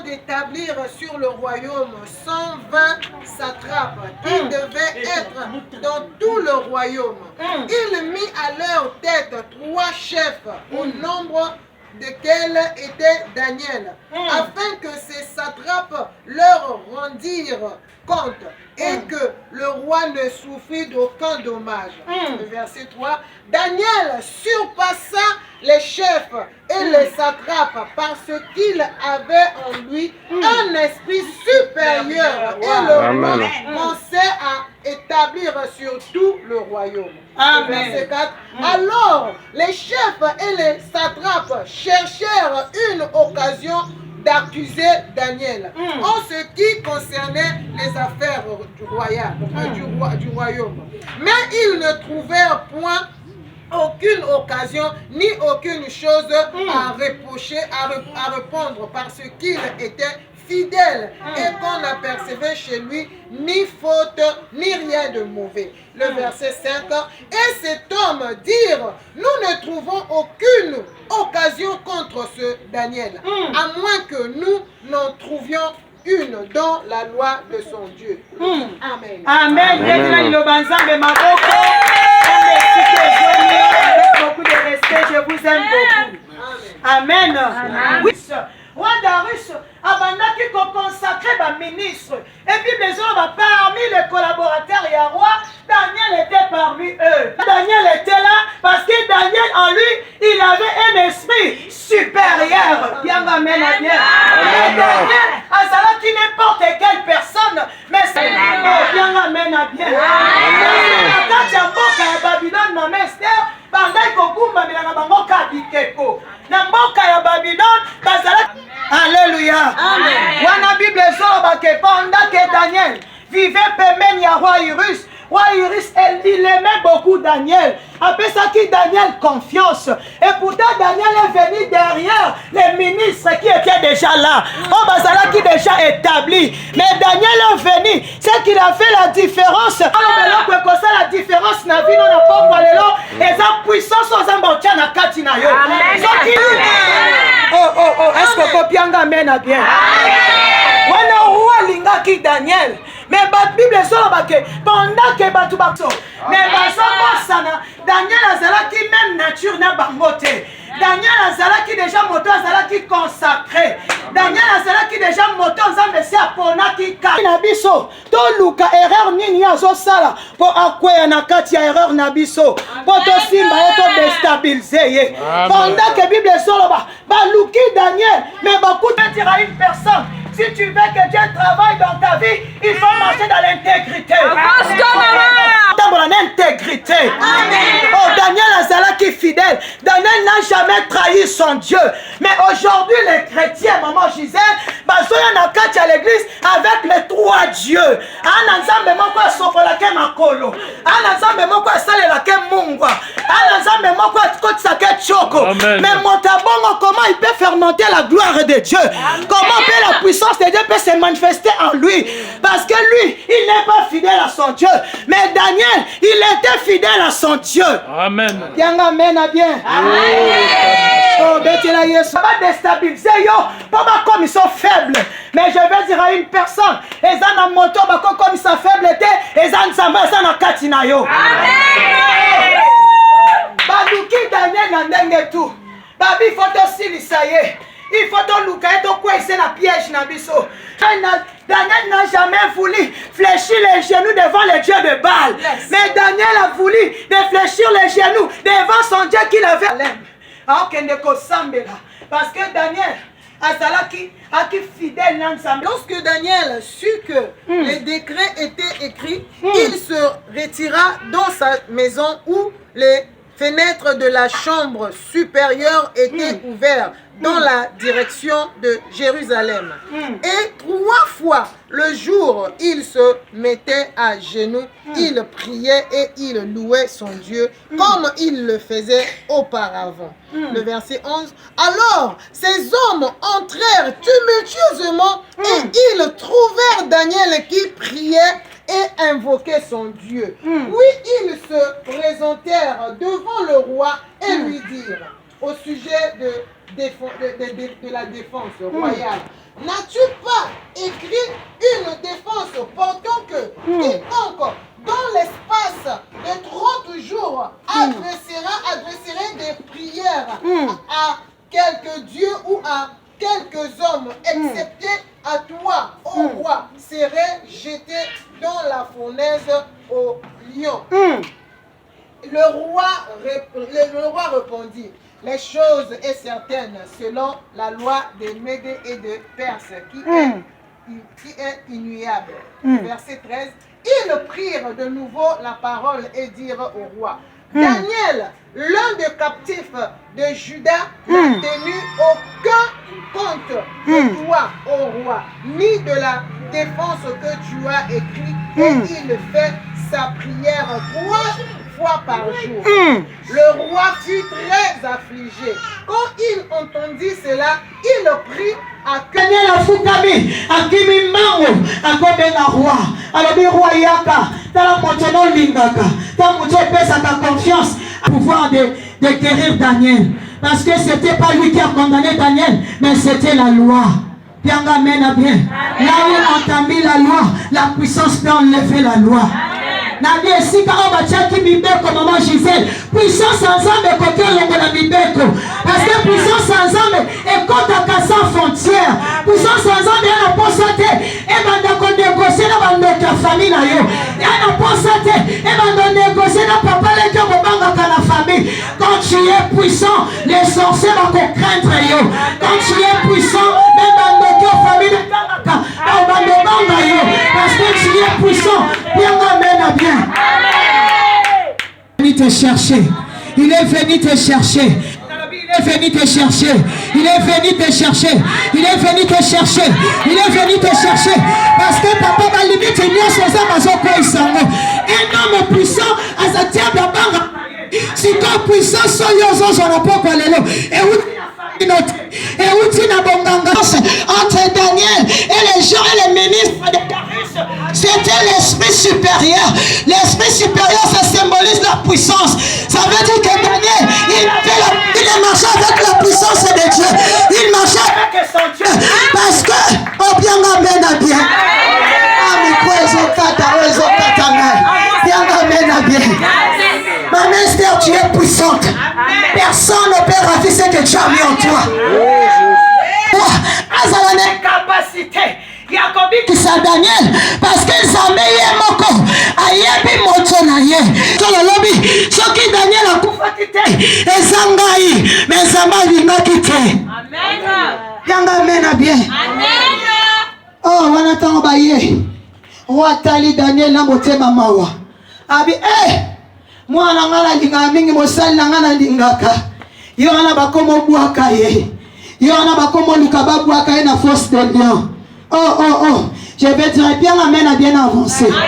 d'établir sur le royaume 120 satrapes qui devaient être dans tout le royaume. Il mit à leur tête 3 chefs au nombre desquels était Daniel, afin que ces satrapes leur rendirent compte et que le roi ne souffrit d'aucun dommage. Le verset 3, Daniel surpassa les chefs et les satrapes parce qu'il avait en lui un esprit supérieur et le roi pensait à établir sur tout le royaume. Le verset 4, alors les chefs et les satrapes cherchèrent une occasion d'accuser Daniel en ce qui concernait les affaires du royaume. Mais ils ne trouvèrent point aucune occasion ni aucune chose à reprocher, à répondre parce qu'il était fidèle et qu'on n'apercevait chez lui ni faute ni rien de mauvais. Le verset 5, et cet homme dirent, nous ne trouvons aucune occasion contre ce Daniel, à moins que nous n'en trouvions une dans la loi de son Dieu. Amen. Amen. Beaucoup de respect, je vous aime beaucoup. Amen. Oui. Roi Darius abandaki consacrer ba ministre et puis besoin parmi les collaborateurs et roi Daniel était parmi eux. Daniel était là parce que Daniel en lui il avait un esprit supérieur. Bien amen à bien. Et Daniel azalaki n'importe quelle personne mais c'est bien amen à bien. Quand tu as Babylone ma mère bandai kokumba milanga bango kabikeko na mboka ya Babylone bazala. Alléluia. Amen. Wana Bible zoba que pendant que Daniel vivait pembeni ya roi Cyrus, roi Cyrus il aimait beaucoup Daniel. Après ça qui Daniel confiance et pourtant Daniel est venu derrière les ministres qui étaient déjà là. Oh bazala qui déjà établi. Mais Daniel est venu, c'est qu'il a fait la différence. Alors que ça la différence na vie na papa lelo et sa puissance aux ambotia na kati na yo. Est-ce que kopianga mena bien? Wana roi lingaki Daniel. Mais la Bible dit que pendant que batu bakso, mais basana Daniel azala qui même nature na bangote. Daniel azala qui déjà moto azala qui consacré. Daniel azala qui déjà moto nzambe si apona ki ka. Na biso to luka erreur nini azo sala pour akweya na kati ya erreur na biso. Pour to simba to déstabiliser ye. Pendant que Bible soloba ba luki Daniel mais beaucoup dira une personne. Si tu veux que Dieu travaille dans ta vie, il faut marcher dans l'intégrité. Dans l'intégrité. Oh, Daniel Azala qui est fidèle. Daniel n'a jamais trahi son Dieu. Mais aujourd'hui, les chrétiens, maman Gisèle, bazoya na kati à l'église avec les 3 dieux. Anazambe moko sokola ke makolo. Anazambe moko salela ke mungwa. Anazambe moko kotisa ke choko. Mais montabongo, comment il peut faire monter la gloire de Dieu? Comment peut la puissance de Dieu peut se manifester en lui? Parce que lui, il n'est pas fidèle à son Dieu. Mais Daniel, il était fidèle à son Dieu. Amen. Bien, amen, bien. Oh, Betela Yesu. Ça va déstabiliser yo. Pas comme ils sont faibles. Mais je vais dire à une personne, ils ont un moto, comme ils sont faibles, ils ont un samba, ils ont un katina yo. Amen. Baduki Daniel n'andenge tout. Babi, il faut aussi l'essayer. Il faut te louer, quoi, c'est la piège na biso. Daniel n'a jamais voulu fléchir les genoux devant le Dieu de Baal. Mais Daniel a voulu fléchir les genoux devant son Dieu qu'il avait. Parce que Daniel a fidèle. Lorsque Daniel sut que les décrets étaient écrits, il se retira dans sa maison où les fenêtres de la chambre supérieure étaient ouvertes dans la direction de Jérusalem. Et 3 fois le jour, il se mettait à genoux, il priait et il louait son Dieu comme il le faisait auparavant. Le verset 11. Alors, ces hommes entrèrent tumultueusement et ils trouvèrent Daniel qui priait et invoquait son Dieu. Puis ils se présentèrent devant le roi et lui dirent au sujet de la défense royale. n'as-tu pas écrit une défense portant que quiconque dans l'espace de 30 jours adresserait des prières à quelques dieux ou à quelques hommes, excepté à toi, ô roi, serait jeté dans la fournaise au lion. Le roi répondit, les choses est certaine selon la loi des Médés et de Perse qui est inouïable. Verset 13. Ils prirent de nouveau la parole et dirent au roi, Daniel, l'un des captifs de Juda, n'a tenu aucun compte de toi, ô roi, ni de la défense que tu as écrite, et il fait sa prière 3 fois par jour. Le roi fut très affligé. Quand il entendit cela, il prit à Daniel afukami akimi mango akobenga roi alobi roi yaka tala moto no lingaka tala moto pesaka confiance à pouvoir de guérir Daniel parce que c'était pas lui qui a condamné Daniel mais c'était la loi. Bien amen bien. Là où on a mis la loi, la puissance peut enlever la loi. Nabi esika obachaki mibeko maman Gisèle puissance ensemble côté longola mibeko parce que puissance ensemble ekotaka sans frontière puissance ensemble yana posate ebanda ko négocier na bando ta famille na yo yana posate ebanda négocier na papa leki obanga na famille. Quand tu es puissant les sorciers vont craindre yo. Quand tu es puissant même bando ta famille na bando banga yo parce que tu es puissant. Bien amen bien. Il est venu te chercher. Il est venu te chercher. Il est venu te chercher. Il est venu te chercher. Il est venu te chercher. Il est venu te chercher. Parce que papa va limite mieux sur ça parce que il un homme puissant à sa table à barre. Si comme puissant sur yozo sur la porte lelo et où tu n'as entre Daniel et les gens et les ministres de Darius, c'était l'esprit supérieur. L'esprit supérieur, ça symbolise la puissance. Ça veut dire que Daniel, il marchait avec la puissance de Dieu. Il marchait avec son Dieu. Parce que, oh bien, amen, bien. Ma mère, tu es puissante. Personne ne peut rater ce que tu as mis en toi. Azalane capacité. Yakobi qui sa Daniel parce que Zambeye moko ayebi moto na ye. Tolo lobi soki Daniel akufa kite ezangai mais Zamba linga kite. Amen. Yanga mena bien. Amen. Oh wana tango baye. Roi tali Daniel na motema mawa. Abi mwana ngala linga mingi mosali na ngana lingaka. Yo wana bakomo buaka ye. Yo wana bakomo lukaba buaka ye na force de lion. Oh, je vais dire bien amen à bien avancé. Amen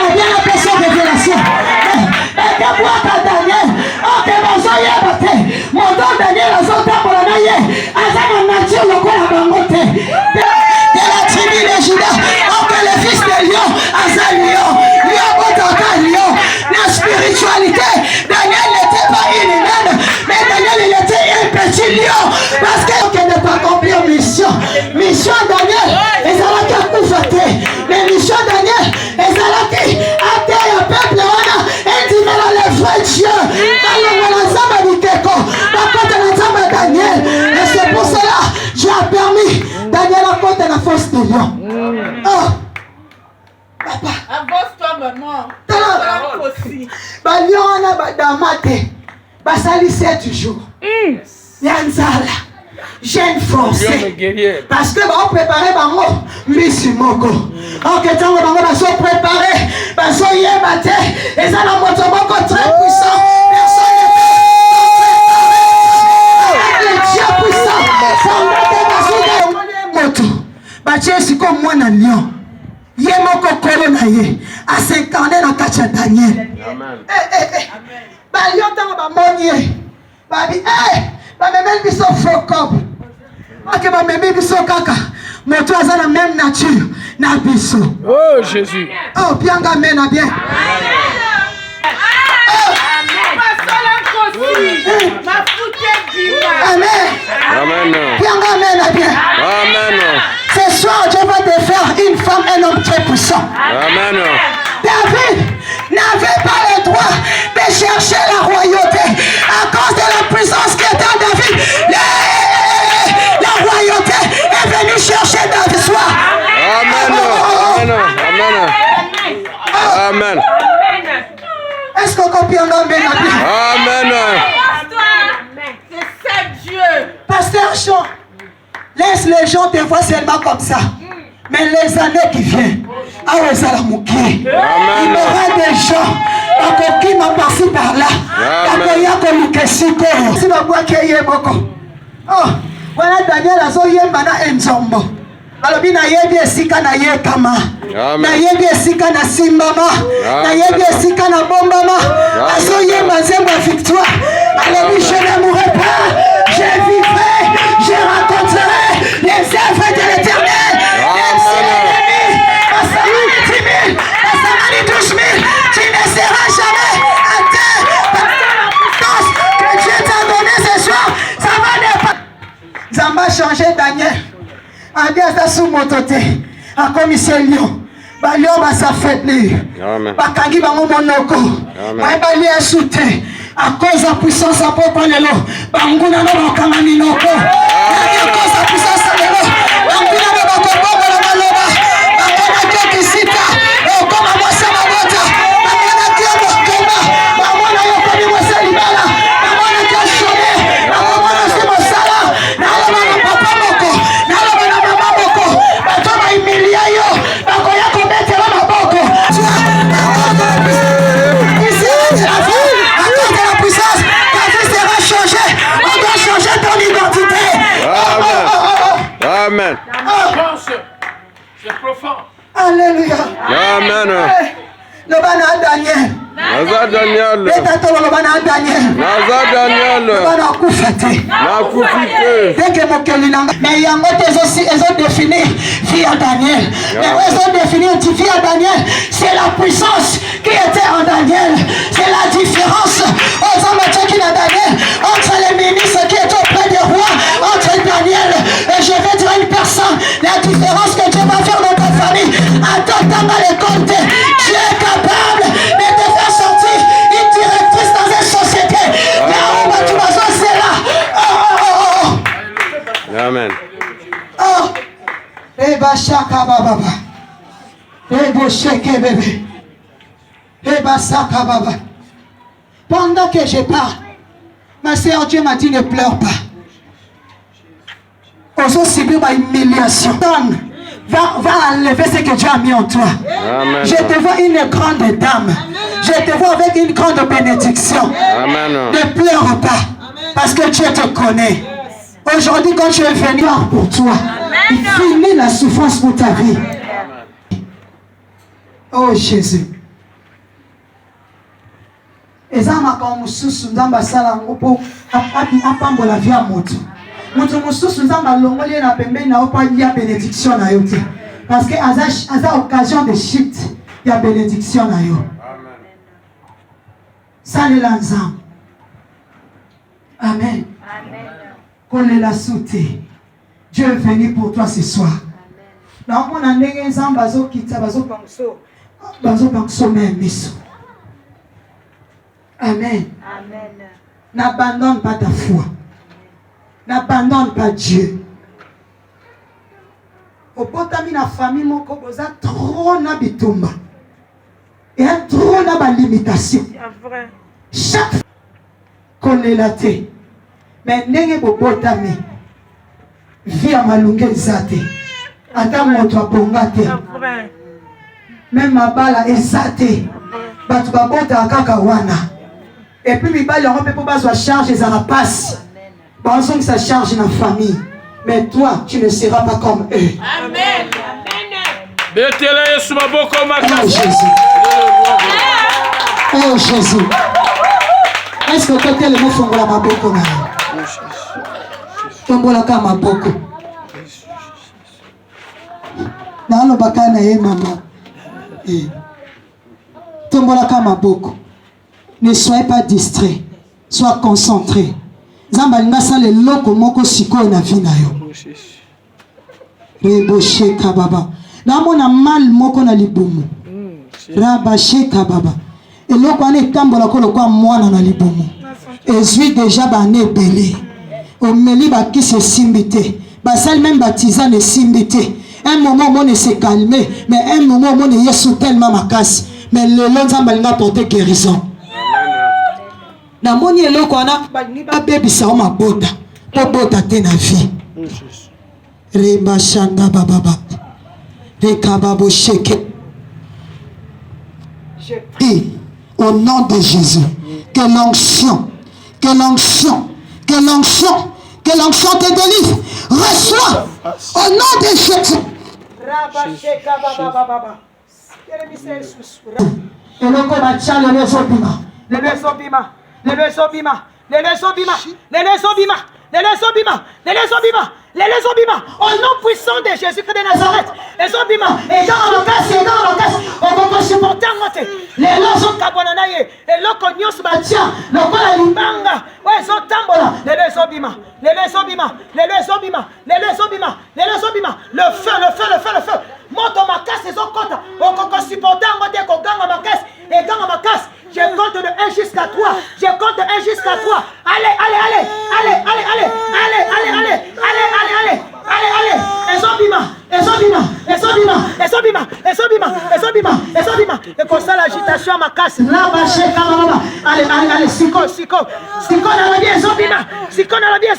à bien la personne de révélation. Et buaka Daniel. Ok, bazo ye bate. Mon don Daniel azota bolana ye. Azama nature lokola bangote. De la tribu de Juda. Ok, le fils de lion, Asa lion. Lion botaka lion. La spiritualité, Daniel n'était pas inhumaine, mais Daniel il était un petit lion. Parce qu'il n'est pas accompli en mission. Mission Daniel, ils allaient qui accoucher. Mais mission Daniel, ils allaient qui atteindre le peuple. Et dit le vrai Dieu. Daniel. Et c'est pour cela que Dieu a permis Daniel à côté de la force de lion. Oh. Papa. Avance-toi, maman. Baliona badamate. Basali 7 jours. Yanzala. Jeune français. Parce que on préparer bango misimoko. Ok, tango bango baso préparer. Baso yebate. Et ça na moto moko très puissant. Personne n'est préparé. Dieu puissant. Moto. Bache siko mwana lion. Ye moko kolo na ye a 5 ans na kacha Daniel. Amen. Ba lion tango ba monie. Ba bi ba memel biso fokop. Ok ba memel biso kaka. Moto azana même nature na biso. Oh Jésus. Oh bien amen na bien. Amen. Amen. Bien amen na bien. Amen. un homme très puissant. Amen. David n'avait pas le droit de chercher la royauté à cause de la puissance qui était en David. La royauté est venue chercher David soi. Amen. Amen. Amen. Est-ce qu'on comprend bien? Amen. C'est ça Dieu. Pasteur Jean, laisse les gens te voir seulement comme ça. Mais les années qui viennent, il y aura des gens qui m'ont passé par là. Si ma voix qui est beaucoup. Oh, voilà Daniel a zo yembana enzombo. Balobi na yebi esika na yekama. Na yebi esika na simbama. Na yebi esika na bombama. Azo yemba nzembo victoire. Alobi je ne mourrai pas. Je vivrai. Je raconterai les œuvres de l'Éternel. Même si l'ennemi a samani 10 000, a samani 12 000, tu ne seras jamais atteint. Parce que la puissance que Dieu t'a donnée ce soir, ça va dépasser. Zamba changé Daniel. Adi aza sous motote. A commissaire Lion. Ba Lion ba sa fête li. Bakangi bango monoko. Ba bali asute. À cause de la puissance à propos de l'eau. Banguna no bakamani noko. À cause de la puissance de l'eau. Banguna no bakobo na maloba. Banguna keki sita. O koma mwasa mabota. Banguna kio mokoma. Banguna yoko ni mwasa libala. Banguna kio shone. Banguna si mosala. Naloma na papa moko. Naloma na mama moko. Batoma imilia yo. Bako yako bete la maboko. Ici, la vie. La puissance, ta vie sera changée. On doit changer ton identité. Amen. C'est profond. Alléluia. Amen. Le bana Daniel. Naza Daniel. Le bana Daniel. Naza Daniel. Le bana Koufate. Nakufite. Dès que mon kelinanga. Mais il y a aussi, ils ont défini vie à Daniel. Mais ils ont défini vie à Daniel. C'est la puissance qui était en Daniel. C'est la différence aux hommes qui dans Daniel entre les ministres qui étaient auprès du roi, entre Daniel. Et je vais dire une personne, la différence que Dieu va faire dans ta famille. Attends, les comptes. Dieu est capable de te faire sortir une directrice dans une société. Là où tu vas c'est là. Amen. Oh, Eba Shaka Baba. Ebo Sheke bébé. Eba Saka Baba. Pendant que je parle, ma sœur, Dieu m'a dit ne pleure pas. Osons subir ma humiliation. Va enlever ce que Dieu a mis en toi. Amen. Je te vois une grande dame. Je te vois avec une grande bénédiction. Amen. Ne pleure pas. Parce que Dieu te connaît. Aujourd'hui, quand tu es venu pour toi, il finit la souffrance pour ta vie. Oh Jésus. Ezama kwa mususu nzamba sala ngopo apambola via moto. Moto mususu nzamba longoli na pembeni na opa ya bénédiction na yo te. Parce que aza occasion de chute ya bénédiction na yo. Amen. Salela nzamba. Amen. Amen. Kolela soute. Dieu est venu pour toi ce soir. Na mona ndenge nzamba zo kita bazo pangso même miso. Amen. Amen. N'abandonne pas ta foi. N'abandonne pas Dieu. Au potami na famille moko boza trop na bitumba. Et un trop na ba limitation. Chaque kolelate. Mais ndenge bobotami. Via malunge zate. Ata moto aponga te. Même mabala ezate. Batu babota kaka wana. Et puis mibali on peut pas se charge za rapace. Pensons que ça charge la famille. Mais toi, tu ne seras pas comme eux. Amen. Oh Jésus. Oh Jésus. Est-ce que tu as le mot fongola maboko na? Fongola ka maboko. Na lo bakana ye mama. Fongola ka maboko. Ne soyez pas distrait. Sois concentré. Zamba ngasa le loko moko siko na vie na yo. Reboshe kababa. namona mal moko na libumu rabasheka baba eloko wana etambola kolokwa mwana na libumu ezwi déjà bane ebele omeli bakisi esimbi te basali même batisane esimbi te un moment on ne s'est calmé mais un moment on est yesu tellement makasi mais lelo nzambe alinga porter guérison namoni eloko wana balingi babebisa o mabota po bota te na vie rebashanga bababa rekababo sheke. Et au nom de Jésus, que l'onction te délivre. Reçois au nom de Jésus. Les obima, au nom puissant de Jésus-Christ de Nazareth, les obima, et dans le cas, on peut supporter en montée. Les lois kabonanaye, et loko nyos batia, le kola limbanga, ouais, so tambola, les obima, le feu, monte ma casse, et son compte, on peut supporter en montée, qu'on gagne ma casse, et gagne ma casse. Je compte de 1 jusqu'à 3. Allez. Et comme ça l'agitation ma casse. Allez, siko na la bien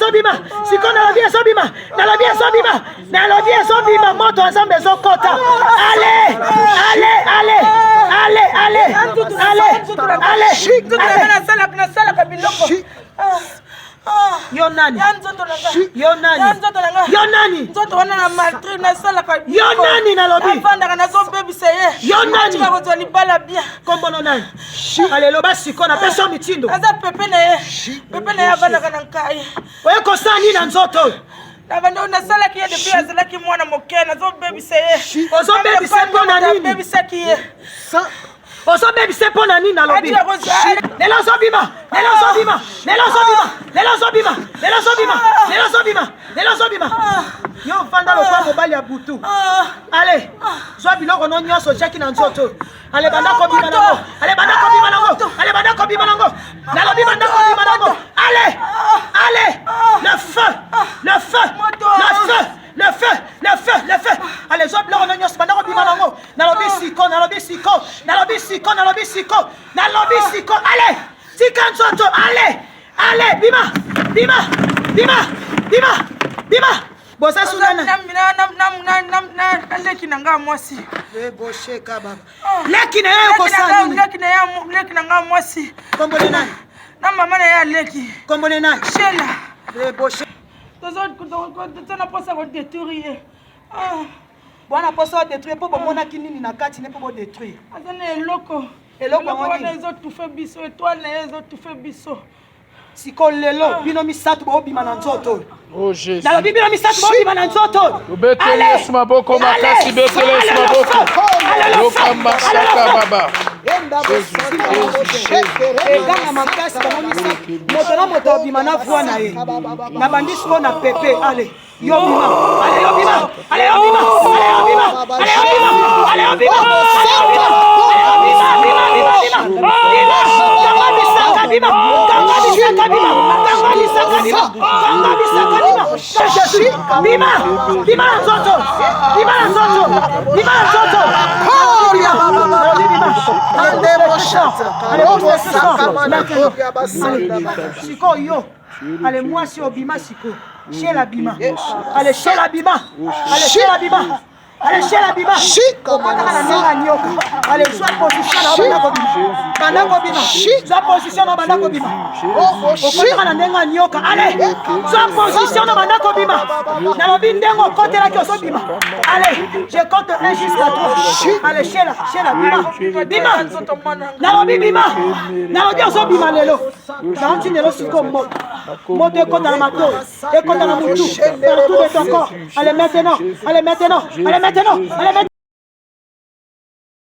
sobima, monte ensemble les autres. Allez. Yo nani? Na lobi. Yo nani? Kombo no nani? Allez loba siko na peso mitindo. Pepe na ya bana kana nkai. Oye kosani na nzoto. Nabando na sala ki de pia sala ki mwana mokena zo baby seye. Ozo baby se pona nini? Baby sakiye. Ozo baby se pona nini na lobi? Nelo zobima. Yo fanda lo kwa mobali ya butu. Allez, zwa biloko no nyoso jaki na nzoto. Ale banda ko bima nango. Nalobi banda ko bima nango. Allez, le feu. Allez, zwa biloko no nyoso banda ko bima nango. Nalobi siko. Allez, tika nzoto. Allez, bima. Bosa sunana. Leki nanga mwasi. Bosheka baba. Leki na yeye kosani. Leki nanga mwasi. Kombone nani? Na mama na ya leki. Kombone nani? Shela. Boshe. Tozona posa ko détruire. Bwana posa détruire po bomona kinini na kati ne po bo détruire. Azana eloko ngoni. Ezo tufe biso, étoile ezo tufe biso. Siko lelo bino misatu bo bima na nzoto. Oh Jésus. Na bibino misatu bo bima na nzoto. Betele maboko makasi betele maboko. Lokamba saka baba. Eganga makasi ba misatu. Moto bima na voix na ye. Na bandisiko na pepe allez. Yo bima. Siko yo. Allez moi si obima siko. Chez la bima. Allez chez la bima. Allez chez la bima. Allez soit position na bandako bima. Soit position na bandako bima. Okotaka na ndenga nyoka. Allez soit position na bandako bima. Na lobi ndengo côté la kioso bima. Allez je compte 1 jusqu'à 3. Allez chez la bima. Na lobi bima. Na lobi oso bima lelo. Na onti lelo siko moto ekota na mato. Ekota na mutu. Partout de ton corps. Allez maintenant.